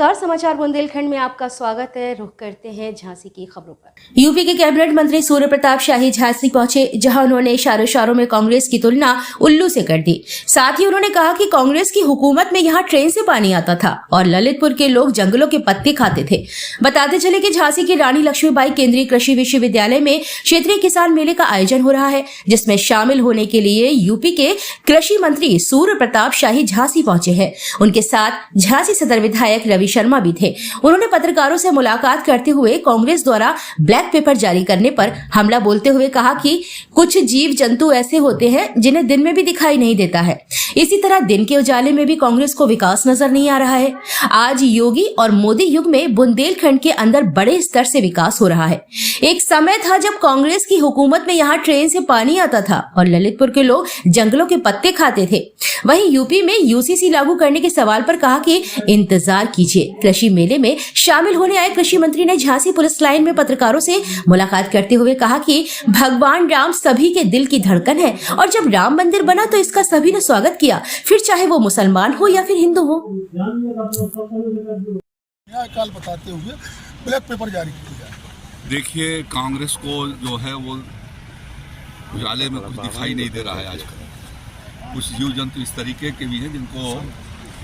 नमस्कार, समाचार बुंदेलखंड में आपका स्वागत है। रुख करते हैं झांसी की खबरों पर। यूपी के कैबिनेट मंत्री सूर्य प्रताप शाही झांसी पहुंचे, जहां उन्होंने इशारों में कांग्रेस की तुलना उल्लू से कर दी। साथ ही उन्होंने कहा कि कांग्रेस की हुकूमत में यहां ट्रेन से पानी आता था और ललितपुर के लोग जंगलों के पत्ते खाते थे। बताते चले कि झांसी की रानी लक्ष्मीबाई केंद्रीय कृषि विश्वविद्यालय में क्षेत्रीय किसान मेले का आयोजन हो रहा है, जिसमें शामिल होने के लिए यूपी के कृषि मंत्री सूर्य प्रताप शाही झांसी पहुंचे हैं। उनके साथ झांसी सदर विधायक रवि शर्मा भी थे। उन्होंने पत्रकारों से मुलाकात करते हुए कांग्रेस द्वारा ब्लैक पेपर जारी करने पर हमला बोलते हुए कहा कि कुछ जीव जंतु ऐसे होते हैं जिन्हें दिन में भी दिखाई नहीं देता है। इसी तरह दिन के उजाले में भी कांग्रेस को विकास नजर नहीं आ रहा है। आज योगी और मोदी युग में बुंदेलखंड के अंदर बड़े स्तर से विकास हो रहा है। एक समय था जब कांग्रेस की हुकूमत में यहाँ ट्रेन से पानी आता था और ललितपुर के लोग जंगलों के पत्ते खाते थे। वहीं यूपी में यूसीसी लागू करने के सवाल पर कहा कि इंतजार कीजिए। कृषि मेले में शामिल होने आए कृषि मंत्री ने झांसी पुलिस लाइन में पत्रकारों से मुलाकात करते हुए कहा कि भगवान राम सभी के दिल की धड़कन है और जब राम मंदिर बना तो इसका सभी ने स्वागत किया, फिर चाहे वो मुसलमान हो या फिर हिंदू हो। काल बताते हुए ब्लैक पेपर जारी किया। देखिए, कांग्रेस को जो है वो उजाले में कुछ दिखाई नहीं दे रहा है। आजकल कुछ जीव जंतु इस तरीके के भी हैं जिनको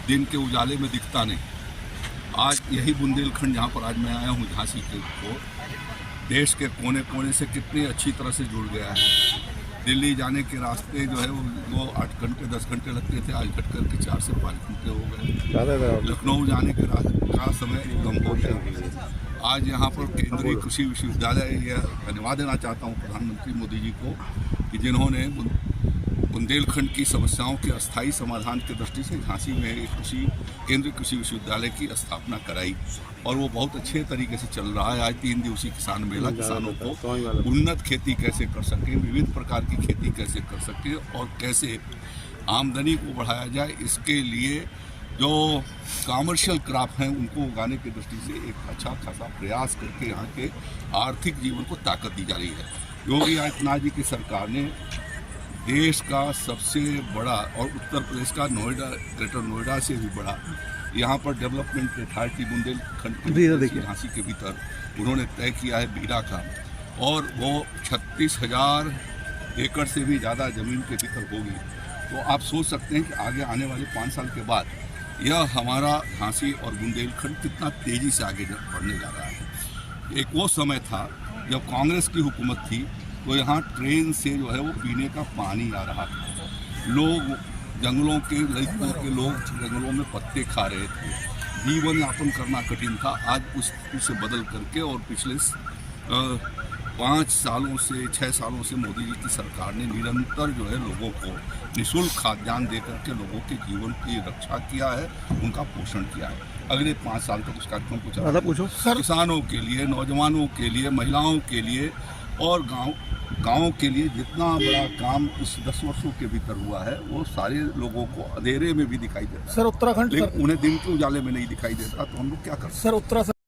दिन के उजाले में दिखता नहीं। आज यही बुंदेलखंड जहाँ पर आज मैं आया हूँ झांसी के को देश के कोने कोने से कितनी अच्छी तरह से जुड़ गया है। दिल्ली जाने के रास्ते जो है वो 8 घंटे 10 घंटे लगते थे, आज घट करके 4 से 5 घंटे हो गए। लखनऊ जाने के का समय कम हो गया। आज यहाँ पर केंद्रीय कृषि विश्वविद्यालय, यह धन्यवाद देना चाहता हूँ प्रधानमंत्री मोदी जी को कि जिन्होंने बुंदेलखंड की समस्याओं के अस्थायी समाधान की दृष्टि से झांसी में एक केंद्रीय कृषि विश्वविद्यालय की स्थापना कराई और वो बहुत अच्छे तरीके से चल रहा है। आज 3 दिवसीय किसान मेला किसानों को उन्नत खेती कैसे कर सकें, विविध प्रकार की खेती कैसे कर सकें और कैसे आमदनी को बढ़ाया जाए, इसके लिए जो कॉमर्शियल क्रॉप हैं उनको उगाने की दृष्टि से एक अच्छा खासा प्रयास करके यहाँ के आर्थिक जीवन को ताकत दी जा रही है। योगी आदित्यनाथ जी की सरकार ने देश का सबसे बड़ा और उत्तर प्रदेश का नोएडा, ग्रेटर नोएडा से भी बड़ा यहाँ पर डेवलपमेंट अथॉरिटी बुंदेलखंड झांसी के भीतर उन्होंने तय किया है बीड़ा का, और वो 36,000 एकड़ से भी ज़्यादा ज़मीन के भीतर होगी। तो आप सोच सकते हैं कि आगे आने वाले 5 साल के बाद यह हमारा झांसी और बुंदेलखंड कितना तेज़ी से आगे बढ़ने जा रहा है। एक वो समय था जब कांग्रेस की हुकूमत थी तो यहाँ ट्रेन से जो है वो पीने का पानी आ रहा था। लोग जंगलों के, ललितपुर के लोग जंगलों में पत्ते खा रहे थे, जीवन यापन करना कठिन था। आज उसे बदल करके और पिछले 5 सालों से 6 सालों से मोदी जी की सरकार ने निरंतर जो है लोगों को निःशुल्क खाद्यान्न दे करके लोगों के जीवन की रक्षा किया है, उनका पोषण किया है। अगले 5 साल तक उस कार्यक्रम को चला किसानों के लिए, नौजवानों के लिए, महिलाओं के लिए और गाँव के लिए जितना बड़ा काम इस 10 वर्षों के भीतर हुआ है वो सारे लोगों को अंधेरे में भी दिखाई देता है। सर उत्तराखंड, लेकिन उन्हें दिन के उजाले में नहीं दिखाई देता, तो हम लोग क्या कर सकते हैं। सर उत्तराखंड